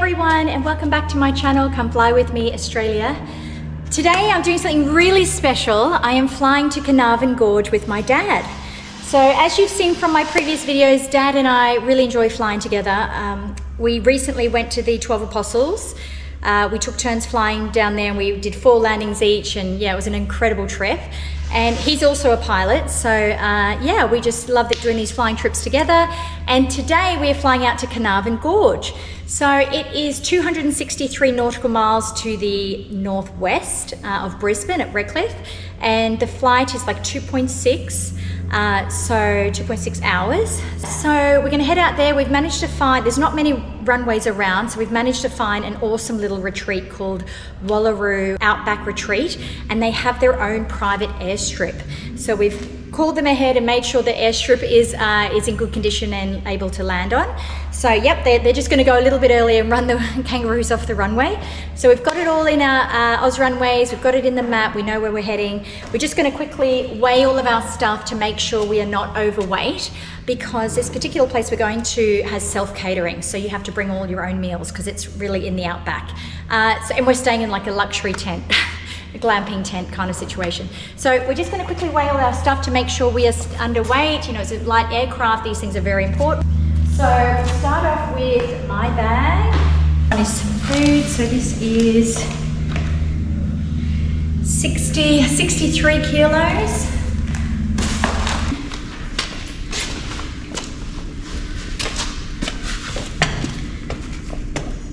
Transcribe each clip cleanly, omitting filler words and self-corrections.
everyone, and welcome back to my channel, Come Fly With Me Australia. Today I'm doing something really special. I am flying to Carnarvon Gorge with my dad. So as you've seen from my previous videos, Dad and I really enjoy flying together. We recently went to the 12 Apostles. We took turns flying down there and we did 4 landings each, and yeah, it was an incredible trip. And he's also a pilot, so yeah, we just loved it doing these flying trips together. And today we're flying out to Carnarvon Gorge. So it is 263 nautical miles to the northwest of Brisbane at Redcliffe, and the flight is like 2.6 hours. So we're going to head out there. We've managed to find, there's not many runways around, so we've managed to find an awesome little retreat called Wallaroo Outback Retreat, and they have their own private airstrip. So we've called them ahead and made sure the airstrip is in good condition and able to land on. So yep, they're just going to go a little bit earlier and run the kangaroos off the runway. So we've got it all in our Oz runways, we've got it in the map, we know where we're heading. We're just going to quickly weigh all of our stuff to make sure we are not overweight, because this particular place we're going to has self-catering, so you have to bring all your own meals because it's really in the outback. And we're staying in like a luxury tent. A glamping tent kind of situation. So we're just going to quickly weigh all our stuff to make sure we are underweight. You know, it's a light aircraft, these things are very important. So we'll start off with my bag. One is some food, so this is 63 kilos.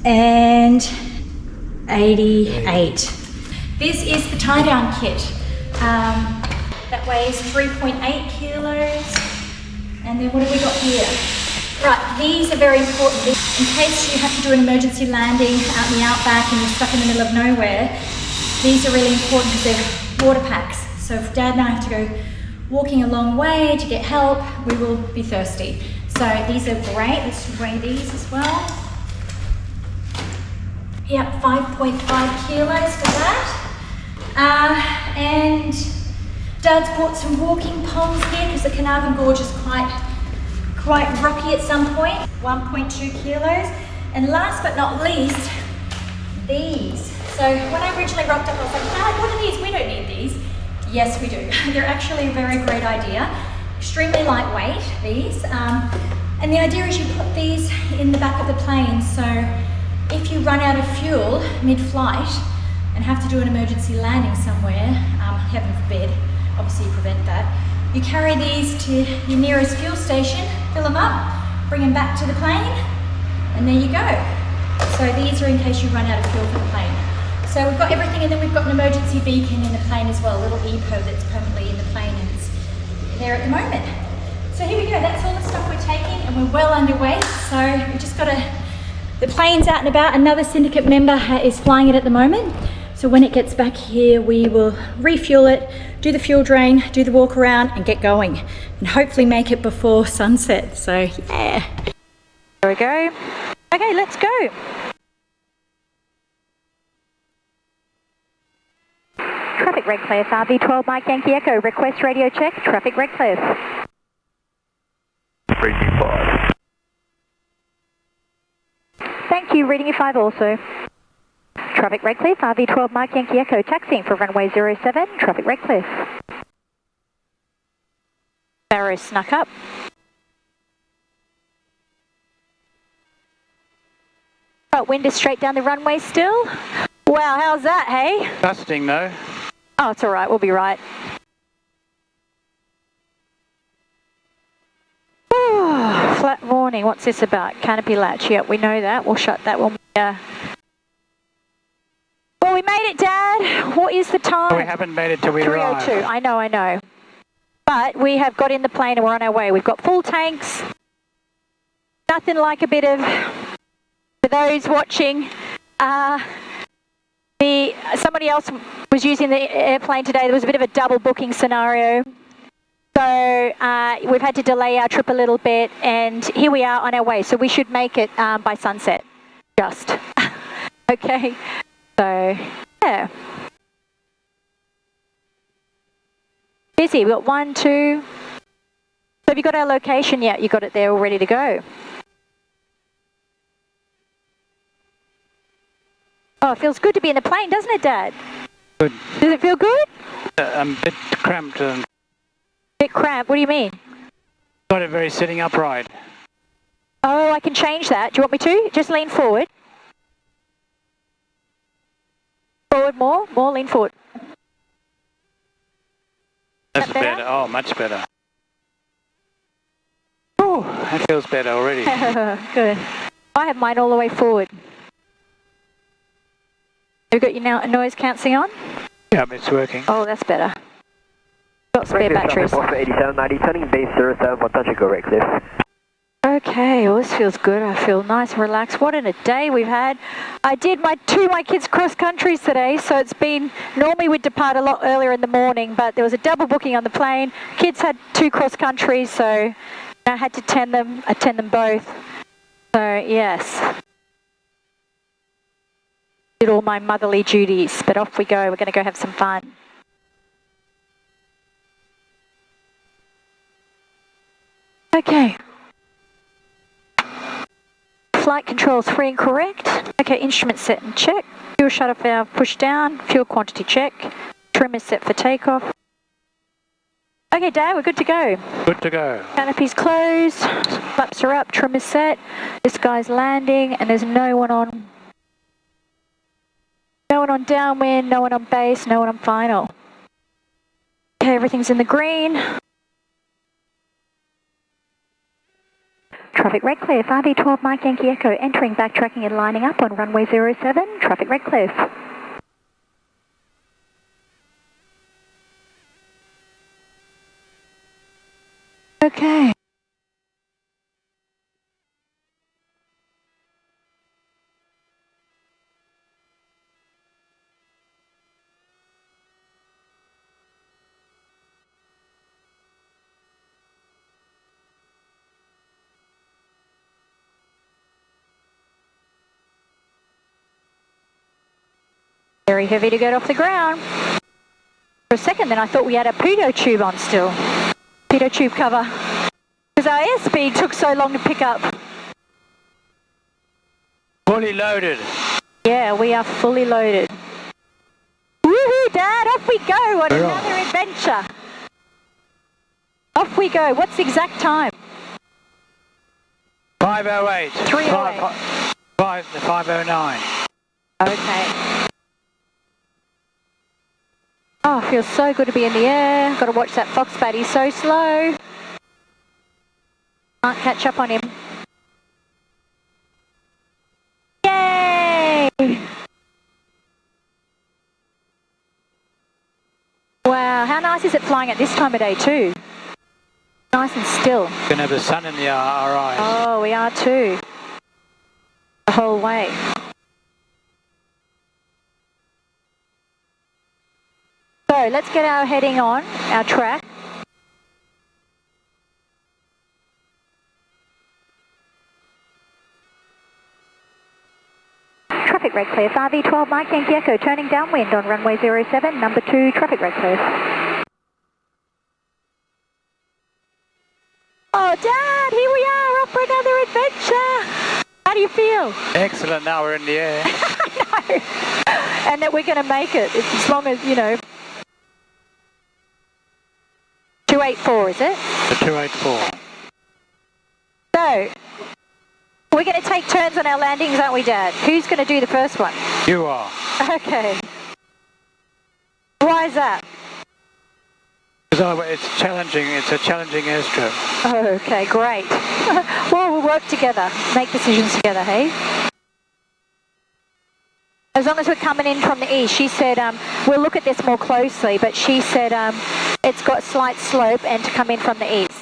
And 88. This is the tie-down kit. That weighs 3.8 kilos. And then what have we got here? Right, these are very important. In case you have to do an emergency landing out in the outback and you're stuck in the middle of nowhere, these are really important because they're water packs. So if Dad and I have to go walking a long way to get help, we will be thirsty. So these are great. Let's weigh these as well. Yep, 5.5 kilos for that. And Dad's bought some walking poles here because the Carnarvon Gorge is quite rocky at some point. 1.2 kilos. And last but not least, these. So when I originally rocked up, I was like, Dad, what are these? We don't need these. Yes, we do. They're actually a very great idea. Extremely lightweight, these. And the idea is you put these in the back of the plane, so if you run out of fuel mid-flight and have to do an emergency landing somewhere, heaven forbid, obviously you prevent that, you carry these to your nearest fuel station, fill them up, bring them back to the plane, and there you go. So these are in case you run out of fuel for the plane. So we've got everything, and then we've got an emergency beacon in the plane as well, a little EPO that's permanently in the plane, and it's there at the moment. So here we go, that's all the stuff we're taking, and we're well underway. So we just got the plane's out and about. Another syndicate member is flying it at the moment. So when it gets back here, we will refuel it, do the fuel drain, do the walk around, and get going, and hopefully make it before sunset. So yeah. There we go. Okay, let's go. Traffic Redcliffe, RV12 Mike Yankee Echo, request radio check, traffic Redcliffe. 325. Thank you, reading you 5 also. Traffic Redcliffe, RV12 Mike Yankee Echo, taxiing for runway 07, traffic Redcliffe. Barrow snuck up. Right, wind is straight down the runway still. Wow, how's that, hey? Dusting though. Oh, it's all right, we'll be right. Flat warning, what's this about? Canopy latch, yep, we know that. We'll shut that one. Well, we made it, Dad. What is the time? We haven't made it till we arrive. 3:02, I know. But we have got in the plane and we're on our way. We've got full tanks. Nothing like a bit of, for those watching, somebody else was using the airplane today. There was a bit of a double booking scenario. So we've had to delay our trip a little bit, and here we are on our way. So we should make it by sunset, just. Okay, so yeah. Busy, we've got 1, 2. So have you got our location yet? You got it there all ready to go. Oh, it feels good to be in the plane, doesn't it, Dad? Good. Does it feel good? I'm a bit cramped and Bit cramped. What do you mean? not a very sitting upright. Oh, I can change that. Do you want me to? Just lean forward. Forward more. More, lean forward. That's that better? better. Oh, much better. Oh, that feels better already. Good. I have mine all the way forward. Have you got your noise cancelling on? Yeah, it's working. Oh, that's better. Got spare batteries. 8790, turning base 071, touch and go right cliff. Okay, well this feels good. I feel nice and relaxed. What a day we've had. I did my kids cross countries today, so it's been, normally we'd depart a lot earlier in the morning, but there was a double booking on the plane. Kids had 2 cross countries, so I had to attend them both. So yes. Did all my motherly duties, but off we go. We're going to go have some fun. Okay. Flight controls free and correct. Okay, instrument set and check. Fuel shutter valve pushed down. Fuel quantity check. Trim is set for takeoff. Okay, Dad, we're good to go. Good to go. Canopy's closed. Flaps are up. Trim is set. This guy's landing, and there's no one on downwind, no one on base, no one on final. Okay, everything's in the green. Traffic red clear, 5V12 Mike Yankee Echo, entering, backtracking and lining up on runway 07, traffic red clear. Okay. Very heavy to get off the ground. For a second then I thought we had a pitot tube on still. Pitot tube cover. Because our airspeed took so long to pick up. Fully loaded. Yeah, we are fully loaded. Woohoo, Dad, off we go. What We're another adventure. Off we go. What's the exact time? 508. 308. 509. Okay. Oh, it feels so good to be in the air. Got to watch that fox bat. He's so slow. Can't catch up on him. Yay! Wow, how nice is it flying at this time of day too? Nice and still. Gonna have the sun in our eyes. Oh, we are too. The whole way. So let's get our heading on, our track. Traffic red clear, 5V12 Mike Yankee Echo, turning downwind on runway 07, number 2, traffic red clear. Oh, Dad, here we are, off for another adventure. How do you feel? Excellent, now we're in the air. I know. And that we're going to make it, as long as, you know. 284, is it? The 284. So, we're going to take turns on our landings, aren't we, Dad? Who's going to do the first one? You are. Okay. Why is that? Because it's challenging. It's a challenging airstrip. Okay, great. Well, we'll work together, make decisions together, hey? As long as we're coming in from the east, she said, we'll look at this more closely, but she said it's got slight slope and to come in from the east.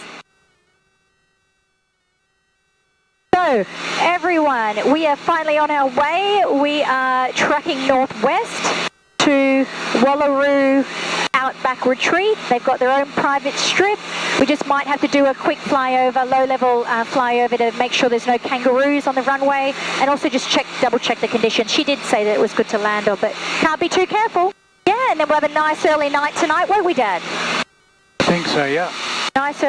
So, everyone, we are finally on our way. We are tracking northwest to Wallaroo Outback retreat. They've got their own private strip. We just might have to do a quick flyover, low-level flyover to make sure there's no kangaroos on the runway, and also just double-check the conditions. She did say that it was good to land on, but can't be too careful. Yeah, and then we'll have a nice early night tonight, won't we, Dad? I think so, yeah. Nice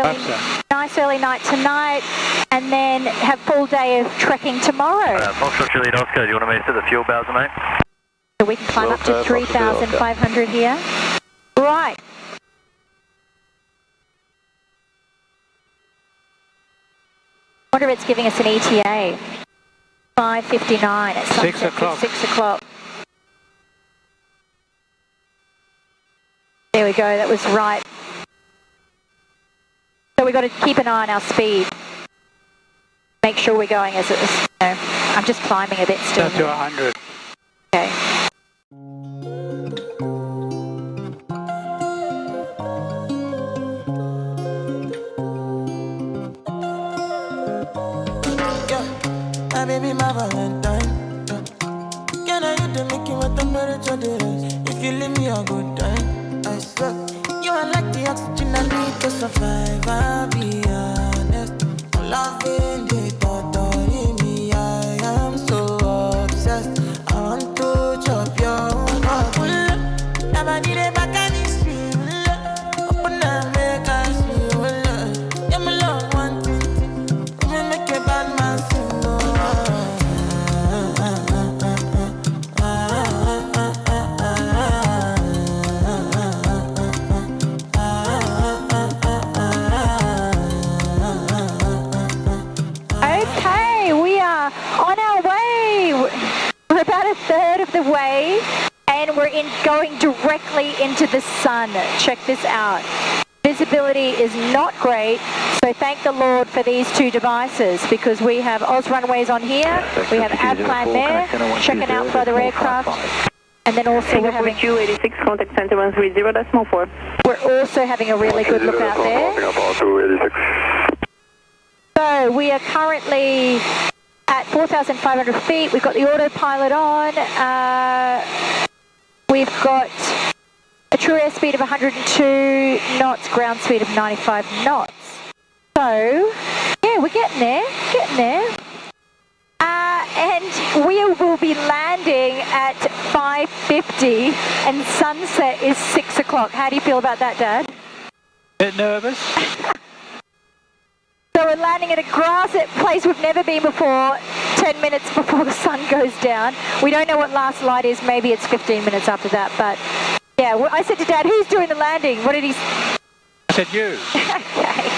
early night tonight, and then have full day of trekking tomorrow. Foxtrot Juliet Oscar, do you want to move to the fuel bowser, mate? So we can climb up to 3,500 here. Right. I wonder if it's giving us an ETA. 5:59 at sunset. 6 o'clock. 6 o'clock. There we go, that was right. So we've got to keep an eye on our speed. Make sure we're going as it is. No, I'm just climbing a bit still. Down to 100. Okay. My baby, my Valentine. Can I hit the Mickey with the temperature? If you leave me a good time, I swear. You are like the oxygen I need to survive. I'll be honest. I'm loving the thought of me. I am so obsessed. I want to chop your heart. Never did it back on this street. Open up, make us feel. Yeah, my love, one thing. Come make a bad man sing. Third of the way, and we're going directly into the sun. Check this out. Visibility is not great, so thank the Lord for these two devices, because we have Oz runways on here, we have Avplan there, checking out for other aircraft, and then also we're having 86 contact center 130.4. We're also having a really good look out there. So we are currently at 4,500 feet. We've got the autopilot on. We've got a true airspeed of 102 knots, ground speed of 95 knots. So, yeah, we're getting there, and we will be landing at 5:50, and sunset is 6 o'clock. How do you feel about that, Dad? Bit nervous. So we're landing at a grass place we've never been before, 10 minutes before the sun goes down. We don't know what last light is, maybe it's 15 minutes after that, but yeah, I said to Dad, who's doing the landing? What did he I said you. Okay.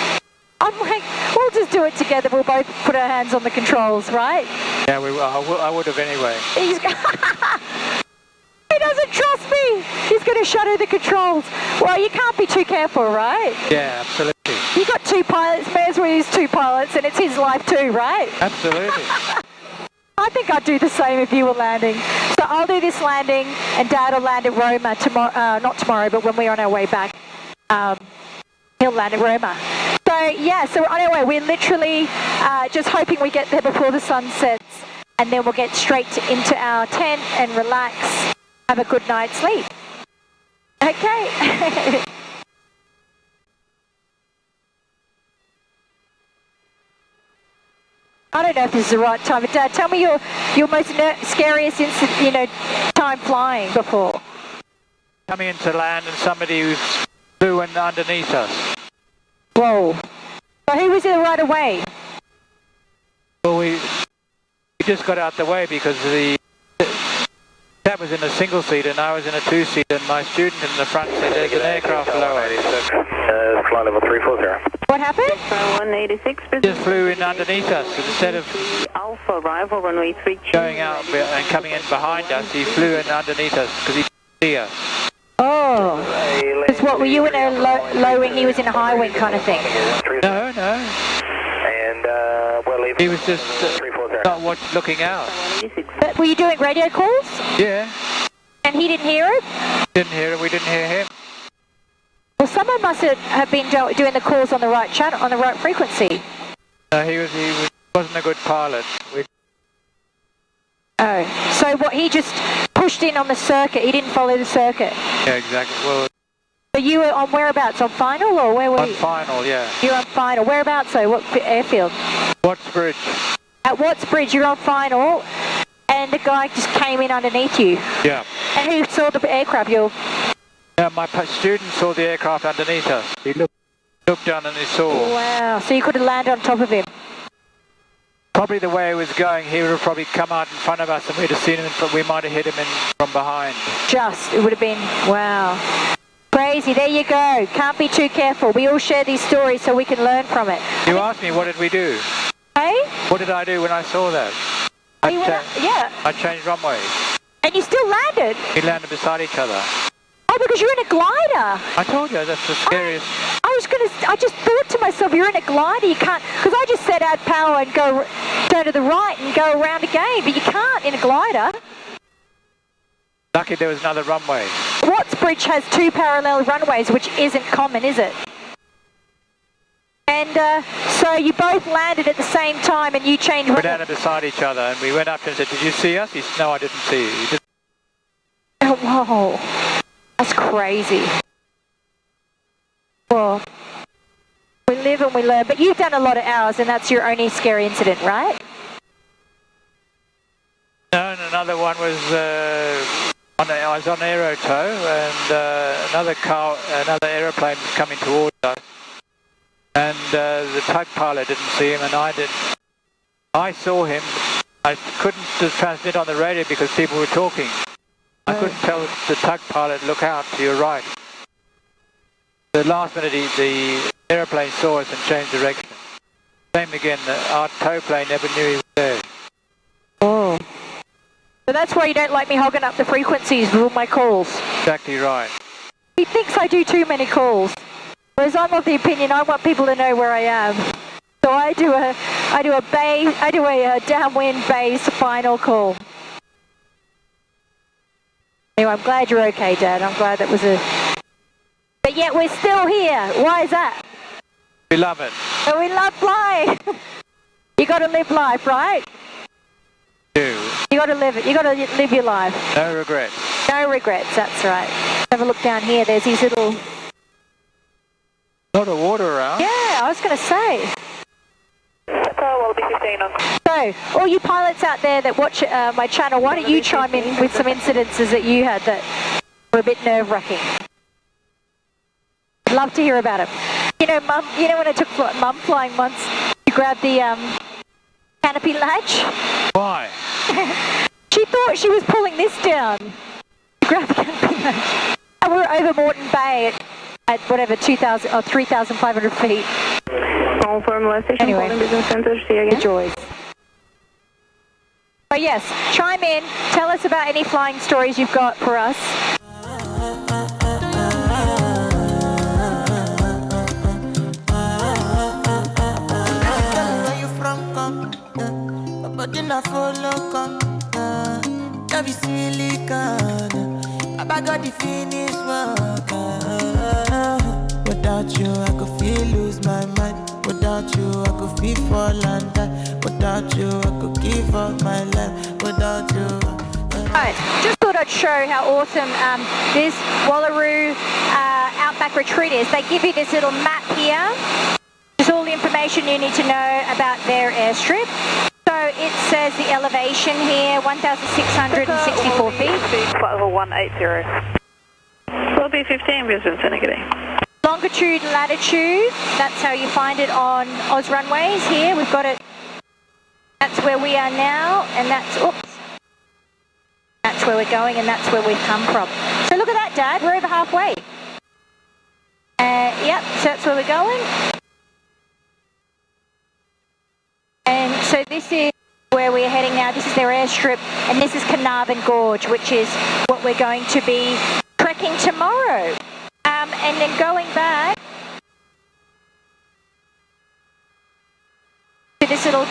I'm like, we'll just do it together, we'll both put our hands on the controls, right? Yeah, I would have anyway. He doesn't trust me! He's going to shadow the controls. Well, you can't be too careful, right? Yeah, absolutely. You got two pilots, may as well use two pilots, and it's his life too, right? Absolutely. I think I'd do the same if you were landing. So I'll do this landing, and Dad will land at Roma tomorrow, not tomorrow, but when we're on our way back. He'll land at Roma. So yeah, so we're on our way. We're literally just hoping we get there before the sun sets, and then we'll get straight into our tent and relax, have a good night's sleep. Okay. I don't know if this is the right time, but Dad, tell me your most scariest time flying before. Coming into land and somebody flew in underneath us. Whoa. So who was there right away? Well, we just got out the way because that was in a single seat and I was in a two seat, and my student in the front said there's an aircraft below us. Flight level 340. What happened? 186. Just flew in underneath us. Instead of Alpha arrival runway 3. going out and coming in behind us, he flew in underneath us because he didn't see us. Oh. Because what, were you in a low wing, he was in a high wing kind of thing? No. And He was just not looking out. But were you doing radio calls? Yeah. And he didn't hear it? Didn't hear it. We didn't hear him. Well, someone must have been doing the calls on the right channel, on the right frequency. No, he wasn't a good pilot. Oh, so what? He just pushed in on the circuit. He didn't follow the circuit. Yeah, exactly. Well, So you were on whereabouts? On final, or where were you? on final, yeah. You're on final. Whereabouts though? What airfield? Watts Bridge. At Watts Bridge, you're on final, and the guy just came in underneath you. Yeah. And who saw the aircraft? Yeah, my student saw the aircraft underneath us. He looked down and he saw. Wow. So you could have landed on top of him. Probably the way it was going, he would have probably come out in front of us and we'd have seen him, but we might have hit him in from behind. It would have been, wow. Crazy, there you go. Can't be too careful. We all share these stories so we can learn from it. You asked me what did we do? Hey? What did I do when I saw that? Yeah. I changed runway. And you still landed? We landed beside each other. Oh, because you're in a glider. I told you, that's the scariest. I just thought to myself, you're in a glider, you can't, because I just said add power and go to the right and go around again, but you can't in a glider. Lucky there was another runway. Watts Bridge has 2 parallel runways, which isn't common, is it? And so you both landed at the same time and you changed runway. We landed beside each other and we went up and said, did you see us? He said, no, I didn't see you. Oh, whoa. That's crazy. Well, we live and we learn, but you've done a lot of hours and that's your only scary incident, right? No, and another one was, I was on Aerotow and another aeroplane was coming towards us. And the tug pilot didn't see him and I didn't. I saw him. I couldn't just transmit on the radio because people were talking. I couldn't tell the tug pilot, look out to your right. The last minute the aeroplane saw us and changed direction. Same again, our tow plane never knew he was there. Oh. So that's why you don't like me hogging up the frequencies with all my calls. Exactly right. He thinks I do too many calls. Whereas I'm of the opinion I want people to know where I am. So I do a downwind base final call. Anyway, I'm glad you're okay, Dad. I'm glad that was But yet we're still here. Why is that? We love it. So we love flying. You got to live life, right? You got to live it. You got to live your life. No regrets. No regrets. That's right. Have a look down here. There's these little. A lot of water around. Yeah, I was going to say. So, all you pilots out there that watch my channel, why don't you chime in with some incidences that you had that were a bit nerve-wracking? I'd love to hear about them. You know, Mum, when I took Mum flying once, you grabbed the canopy latch. Why? She thought she was pulling this down. She grabbed the canopy latch. And we were over Moreton Bay at whatever, 2,000 or 3,500 feet. Confirm last station, Anyway, calling business center, see you again. the joys. But yes, chime in, tell us about any flying stories you've got for us. Without you, I could feel lose my mind. Without you, I could feel fall and die. Without you, I could give up my life. Without you. Alright, just thought I'd show how awesome this Wallaroo Outback retreat is. They give you this little map here. There's all the information you need to know about their airstrip. So it says the elevation here, 1,664 feet. Flight level 180. Will be 15 business negative. Longitude, latitude, that's how you find it on Oz runways here. We've got it, that's where we are now, and that's where we're going, and that's where we've come from. So look at that, Dad, we're over halfway. Yep, so that's where we're going. And so this is where we're heading now. This is their airstrip, and this is Carnarvon Gorge, which is what we're going to be trekking tomorrow. And then going back to this little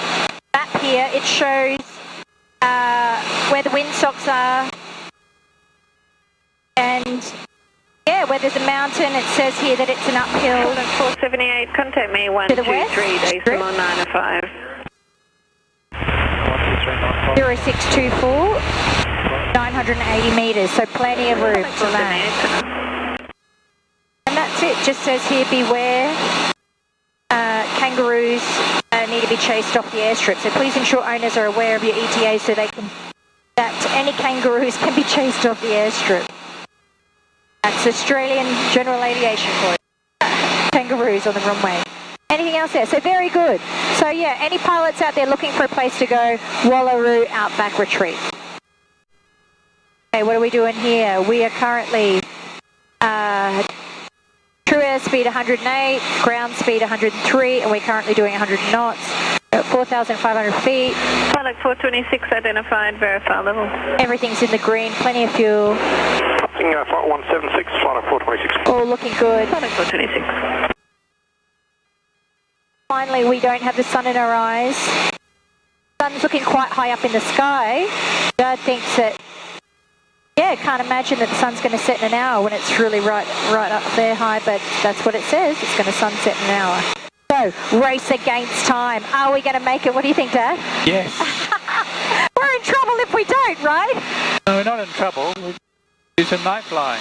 map here, it shows where the windsocks are, and yeah, where there's a mountain. It says here that it's an uphill. 478, contact me, To the west. 123, decimal 905. 0624, 980 metres, so plenty of room to land. And that's it, just says here, beware, kangaroos need to be chased off the airstrip, so please ensure owners are aware of your ETA so that any kangaroos can be chased off the airstrip. That's Australian General Aviation for you. Kangaroos on the runway. Anything else there? So very good. So yeah, any pilots out there looking for a place to go, Wallaroo Outback Retreat. Okay, what are we doing here? We are currently true airspeed 108, ground speed 103, and we're currently doing 100 knots. 4,500 feet. Pilot 426 identified, verify level. Everything's in the green, plenty of fuel. Passing flight 176, flight 426. All looking good. Pilot 426. Finally, we don't have the sun in our eyes. Sun's looking quite high up in the sky. Dad thinks that, yeah, can't imagine that the sun's going to set in an hour when it's really right up there high, but that's what it says. It's going to sunset in an hour. So, race against time. Are we going to make it? What do you think, Dad? Yes. We're in trouble if we don't, right? No, we're not in trouble. We'll do some night flying.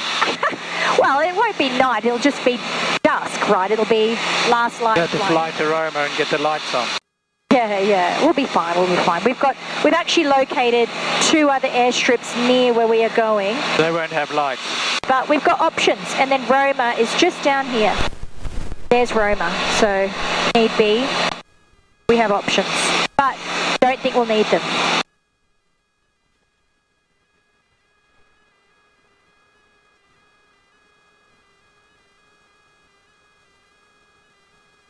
Well, it won't be night. It'll just be dusk, right? It'll be last light You have to flying. fly to Roma and get the lights on. Yeah, we'll be fine, We've actually located 2 other airstrips near where we are going. They won't have lights. But we've got options, and then Roma is just down here. There's Roma, so need be, we have options. But don't think we'll need them.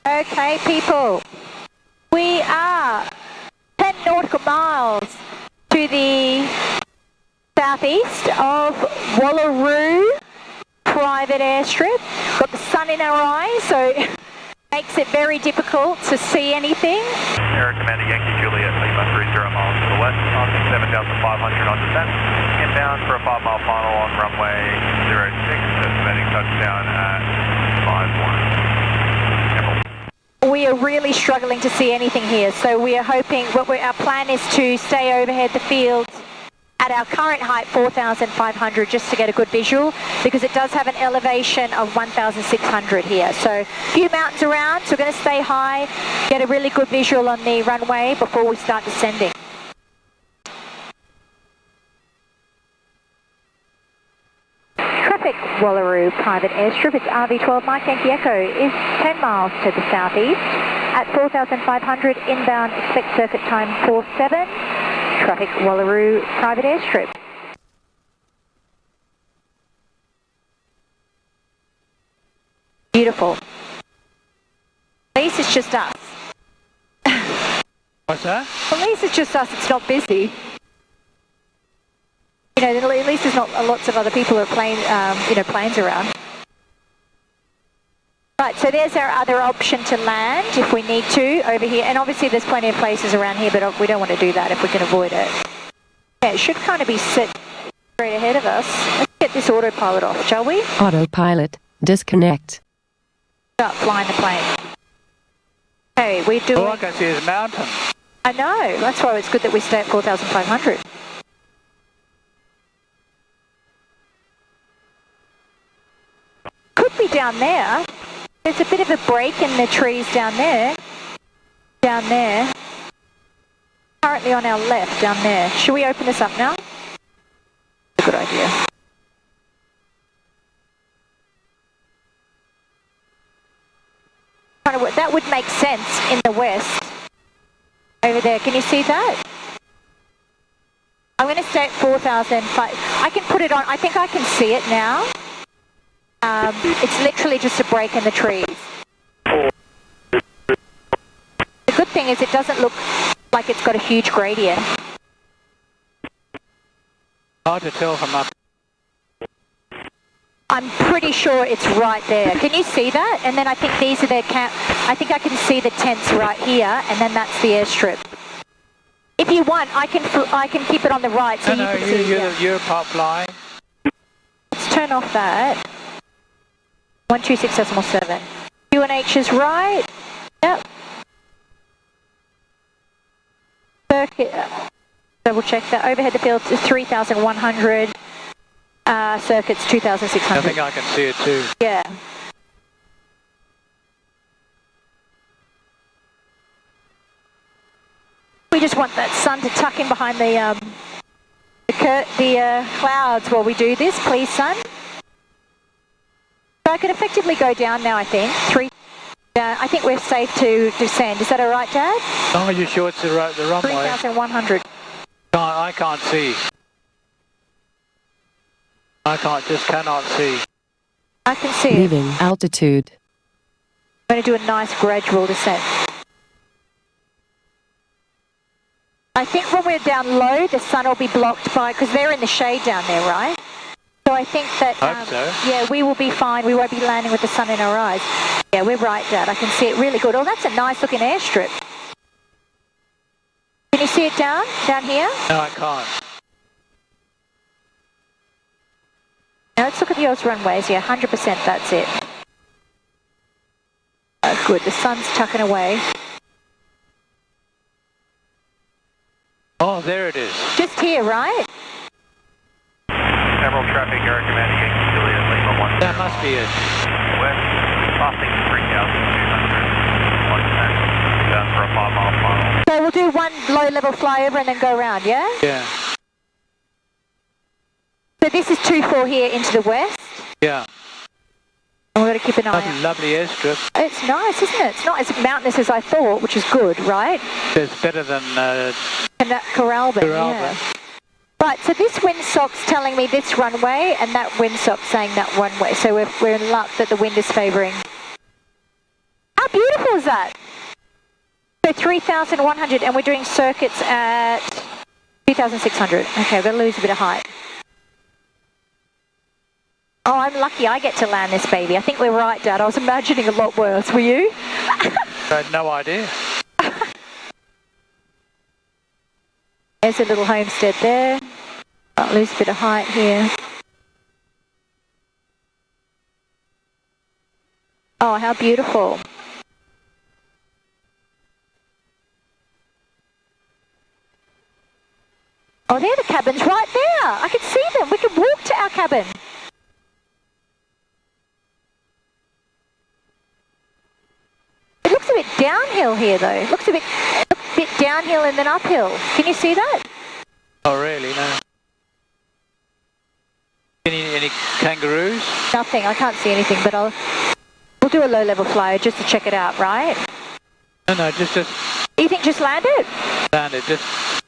Okay, people. We are 10 nautical miles to the southeast of Wallaroo private airstrip. Got the sun in our eyes, so it makes it very difficult to see anything. Air Commander Yankee Juliet Lima 30 miles to the west, on 7,500 on descent, inbound for a 5-mile final on runway 06, estimating touchdown at 51. We are really struggling to see anything here, so we are hoping, our plan is to stay overhead the field at our current height, 4,500, just to get a good visual, because it does have an elevation of 1,600 here. So a few mountains around, so we're going to stay high, get a really good visual on the runway before we start descending. Traffic, Wallaroo private airstrip, it's RV12 Mike Yankee Echo, is 10 miles to the southeast at 4,500 inbound, expect circuit time 47. Traffic, Wallaroo private airstrip. Beautiful. At least it's just us. What's that? At least it's just us, it's not busy. You know, at least there's not lots of other people or planes around. Right, so there's our other option to land if we need to over here. And obviously there's plenty of places around here, but we don't want to do that if we can avoid it. Yeah, it should kind of be set straight ahead of us. Let's get this autopilot off, shall we? Autopilot, disconnect. Start flying the plane. Okay, we're doing... All I can see is mountains. I know, that's why it's good that we stay at 4,500. Could be down there. There's a bit of a break in the trees down there. Down there. Currently on our left, down there. Should we open this up now? A good idea. That would make sense in the west. Over there, can you see that? I'm going to stay at 4,005. I can put it on, I think I can see it now. It's literally just a break in the trees. The good thing is it doesn't look like it's got a huge gradient. Hard to tell from up. I'm pretty sure it's right there. Can you see that? And then I think these are their camp. I think I can see the tents right here, and then that's the airstrip. If you want, I can keep it on the right so you can see. You're pop flying. Let's turn off that. 126.7. QNH is right. Yep. Circuit. Double check that. Overhead the field is 3,100. Circuit's 2,600. I think I can see it too. Yeah. We just want that sun to tuck in behind the clouds while we do this, please, sun. So I can effectively go down now, I think. Yeah, I think we're safe to descend. Is that all right, Dad? As long as you're sure it's the runway. 3,100. I can't see. Just cannot see. I can see it. Leaving altitude. I'm going to do a nice gradual descent. I think when we're down low, the sun will be blocked by, because they're in the shade down there, right? So I think that, Hope so. yeah, we will be fine. We won't be landing with the sun in our eyes. Yeah, we're right, Dad. I can see it really good. Oh, that's a nice looking airstrip. Can you see it down here? No, I can't. Now let's look at yours runways. Yeah, 100%, that's it. Oh, good. The sun's tucking away. Oh, there it is. Just here, right? Emerald traffic, Air Command, Yankee Juliet, Lima 1. That must be it. West, crossing 3,200, 1%, down for a 5-mile final. So we'll do one low-level flyover and then go around, yeah? Yeah. So this is 2-4 here into the west. Yeah. And we've got to keep an eye out. Lovely airstrip. It's nice, isn't it? It's not as mountainous as I thought, which is good, right? It's better than Carnarvon, Carnarvon. yeah. Right, so this windsock's telling me this runway, and that windsock's saying that one way. So we're in luck that the wind is favouring. How beautiful is that? So 3,100, and we're doing circuits at 2,600. Okay, we're going to lose a bit of height. Oh, I'm lucky I get to land this baby. I think we're right, Dad. I was imagining a lot worse. Were you? I had no idea. There's a little homestead there. I'll lose a bit of height here. Oh, how beautiful. Oh, there are the cabins right there. I can see them. We can walk to our cabin. It looks a bit downhill here, though. It looks a bit downhill and then uphill. Can you see that? Oh, really? No. Any kangaroos? Nothing. I can't see anything, but we'll do a low-level flyer just to check it out, right? No, just You think just land it? land it. Just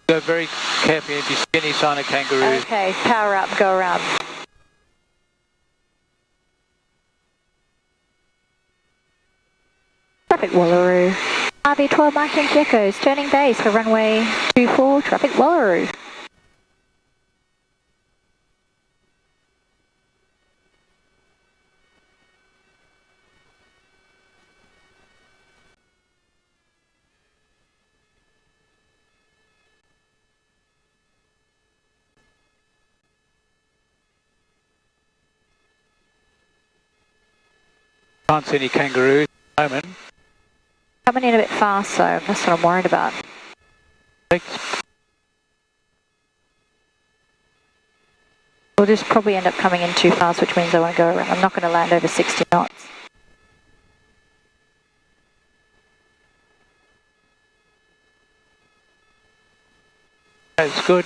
go very carefully if you see any sign of kangaroos. Okay, power up, go around. Traffic Wallaroo. RV12 marking Geckos, turning base for runway 24, traffic Wallaroo. Can't see any kangaroos at the moment. Coming in a bit fast though, that's what I'm worried about. We'll just probably end up coming in too fast, which means I want to go around. I'm not going to land over 60 knots. That's good.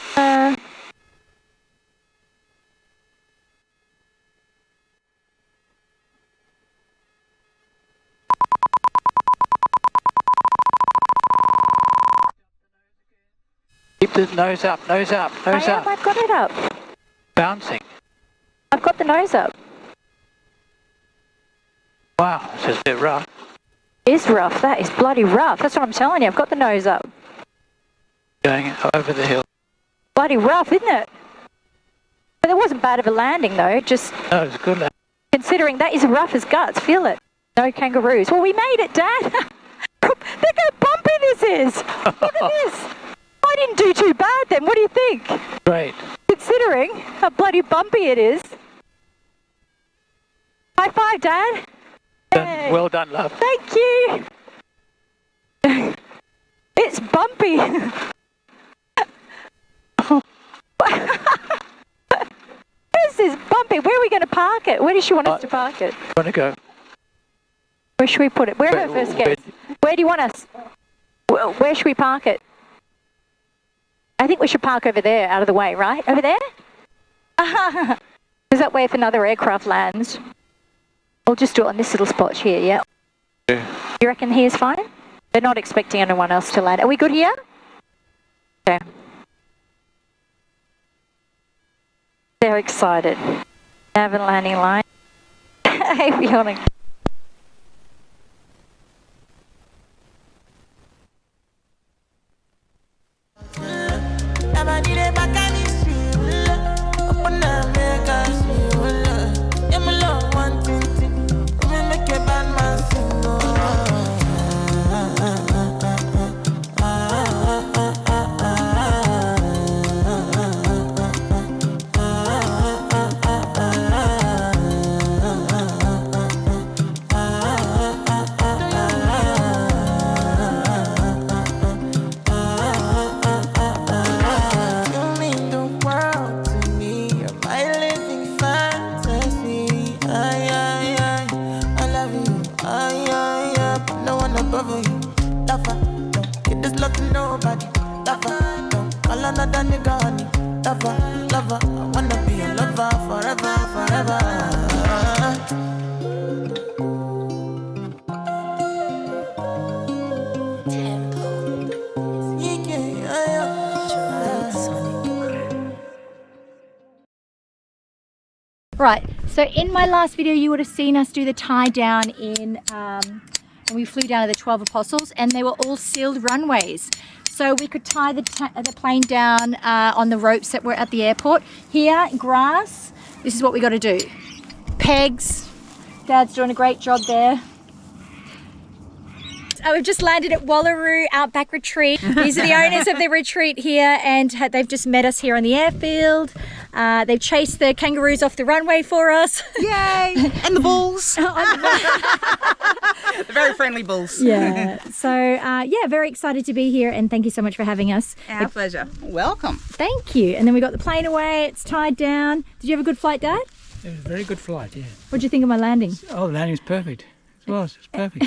Keep the nose up, nose up, nose up. I've got it up. Bouncing. I've got the nose up. Wow, it's just a bit rough. It is rough, that is bloody rough. That's what I'm telling you, I've got the nose up. Going over the hill. Bloody rough, isn't it? But it wasn't bad of a landing though, just No, it's good. considering that is rough as guts, feel it. No kangaroos. Well, we made it, Dad. Look how bumpy this is. Look at this. I didn't do too bad then, what do you think? Great. Considering how bloody bumpy it is. High five, Dad. Yay. Well done, love. Thank you. It's bumpy. This is bumpy. Where are we going to park it? Where does she want us to park it? Want to go? Where should we put it? We're her first guest. Where do you want us? Where should we park it? I think we should park over there, out of the way, right? Over there? Is that way if another aircraft lands? We'll just do it on this little spot here, yeah? You reckon here's fine? They're not expecting anyone else to land. Are we good here? Okay. They're excited. Nav and landing line. Avioning. Right, so in my last video you would have seen us do the tie down in, and we flew down to the 12 Apostles, and they were all sealed runways. So we could tie the plane down on the ropes that were at the airport. Here, grass, this is what we got to do. Pegs, Dad's doing a great job there. We've just landed at Wallaroo Outback Retreat. These are the owners of the retreat here, and they've just met us here on the airfield. They've chased the kangaroos off the runway for us. Yay! And the bulls. Very friendly bulls. Yeah. So, yeah, very excited to be here, and thank you so much for having us. Our pleasure. Welcome. Thank you. And then we got the plane away. It's tied down. Did you have a good flight, Dad? It was a very good flight, yeah. What did you think of my landing? Oh, the landing's perfect. It was. It's perfect.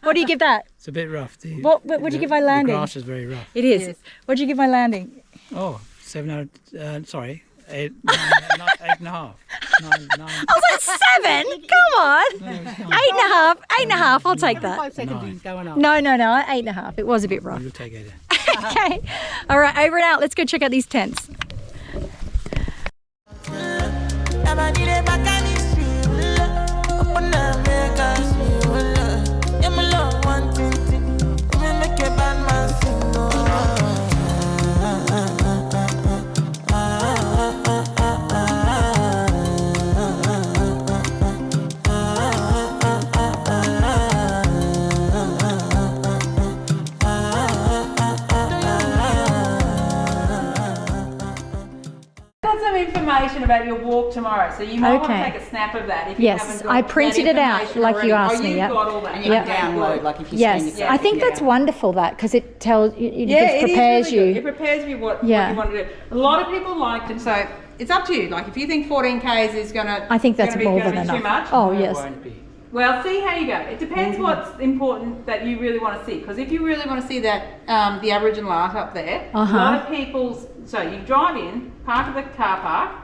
What do you give that? It's a bit rough. What did you give my landing? The grass is very rough. It is. Yes. What did you give my landing? Oh, 7 out of, sorry, 8.5. 9. I was like 7? Come on. No, 8.5. I'll take that. 5 seconds going up. No, 8.5. It was a bit rough. You'll take it. Okay. All right, over and out. Let's go check out these tents. Information about your walk tomorrow, so you might want to take a snap of that if you haven't got I printed it out like you asked me. Got all that. And you can download, like if you scan yourself. I think that's wonderful, that, because it tells it prepares you. It prepares you what you want to do. A lot of people like it, so it's up to you. Like if you think 14 k's is gonna, I think that's more than enough. Too much. Oh yes. Well, see how you go. It depends what's important that you really want to see. Because if you really want to see that, the Aboriginal art up there, a lot of people. So you drive in, park at the car park,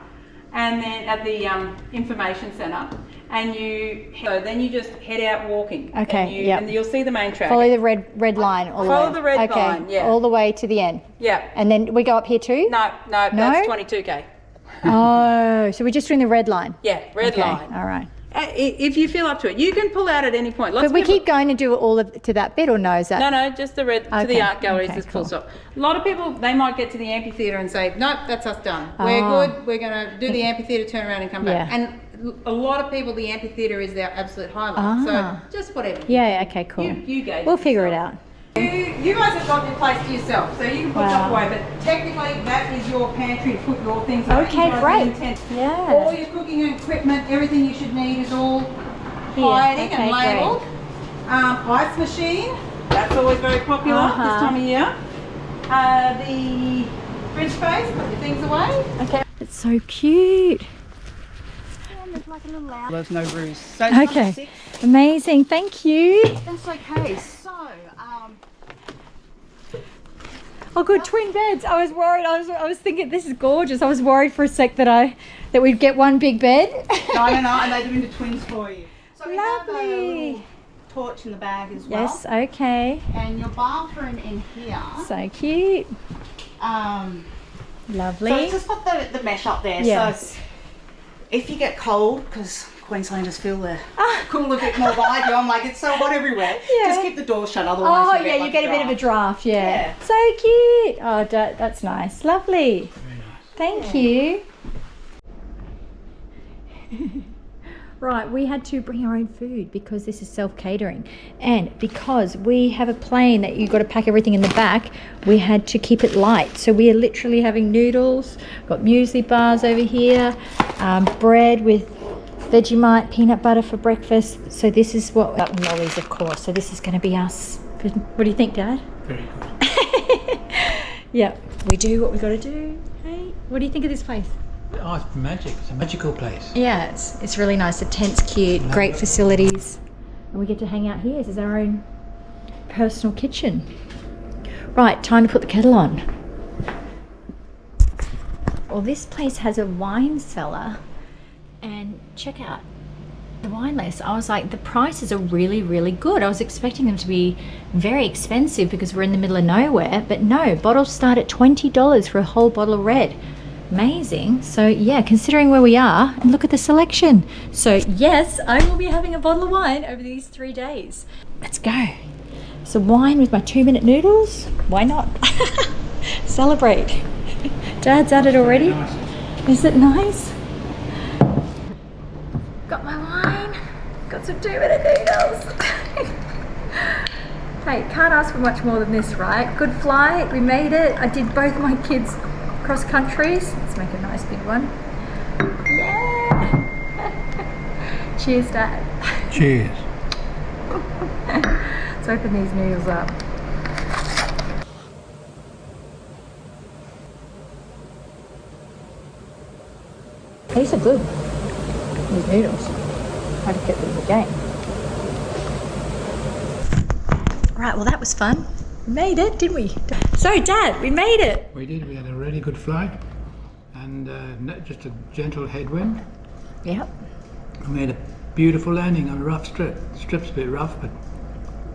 and then at the information centre, and then you just head out walking. Okay. And you'll see the main track. Follow the red line all the way. Follow the red line. Yeah. All the way to the end. Yeah. And then we go up here too. No, that's 22k. Oh, so we're just doing the red line. Yeah, red line. All right. If you feel up to it, you can pull out at any point. But we keep going to do it all to that bit, or no? Is that no, just the red to the art galleries is full stop. A lot of people, they might get to the amphitheatre and say, nope, that's us done. We're good. We're going to do the amphitheatre, turn around and come back. And a lot of people, the amphitheatre is their absolute highlight. So just whatever. Yeah. Okay. Cool. You gauge. We'll figure it out. You guys have got your place to yourself, so you can put stuff away, but technically that is your pantry to put your things away. Okay, great. Yeah. All your cooking equipment, everything you should need is all hiding and labelled. Ice machine, that's always very popular this time of year. The fridge space, put your things away. Okay. It's so cute. There's like a little lounge. There's no bruise. So Okay. Amazing. Thank you. That's okay. So, oh, good, twin beds. I was worried. I was thinking this is gorgeous. I was worried for a sec that we'd get one big bed. no, and they do into twins for you. So we Lovely. have porch in the bag as well. Yes, okay. And your bathroom in here. So cute. Lovely. So it's just got the mesh up there. Yes. So if you get cold, because Queenslanders feel they're cool a bit more than I do, I'm like, it's so hot everywhere. Yeah. Just keep the door shut, otherwise Oh, yeah, you get a bit of a draft, yeah. So cute. Oh, that's nice. Lovely. Very nice. Thank you. Right, we had to bring our own food because this is self-catering, and because we have a plane that you've got to pack everything in the back, we had to keep it light. So we are literally having noodles, got muesli bars over here, bread with Vegemite, peanut butter for breakfast. So this is what, lollies of course, so this is going to be us. What do you think, Dad? Very good. Yeah, we do what we got to do. Hey, what do you think of this place? Oh, it's magic. It's a magical place. Yeah, it's really nice. The tent's cute, great facilities. And we get to hang out here. This is our own personal kitchen. Right, time to put the kettle on. Well, this place has a wine cellar. And check out the wine list. I was like, the prices are really, really good. I was expecting them to be very expensive because we're in the middle of nowhere. But no, bottles start at $20 for a whole bottle of red. Amazing. So yeah, considering where we are, and look at the selection. So yes, I will be having a bottle of wine over these 3 days. Let's go. So wine with my 2-minute noodles. Why not? Celebrate. Dad's at it already. Is it nice? Got my wine. Got some 2-minute noodles. Hey, can't ask for much more than this, right? Good flight. We made it. I did both my kids cross countries. Let's make a nice big one. Yeah! Cheers, Dad. Cheers. Let's open these noodles up. These are good. These noodles. I had to get them in the game. Right, well that was fun. We made it, didn't we? So, Dad, we made it. We did. We had a really good flight and just a gentle headwind. Yep. We made a beautiful landing on a rough strip. The strip's a bit rough, but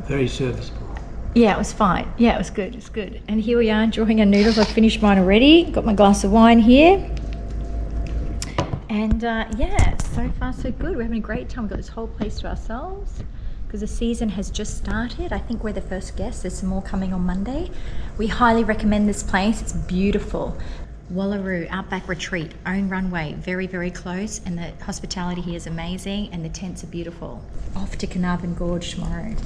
very serviceable. Yeah, it was fine. Yeah, it was good. It's good. And here we are enjoying our noodles. I've finished mine already. Got my glass of wine here. And yeah, so far so good. We're having a great time. We've got this whole place to ourselves because the season has just started. I think we're the first guests. There's some more coming on Monday. We highly recommend this place. It's beautiful. Wallaroo Outback Retreat, own runway, very, very close, and the hospitality here is amazing and the tents are beautiful. Off to Carnarvon Gorge tomorrow.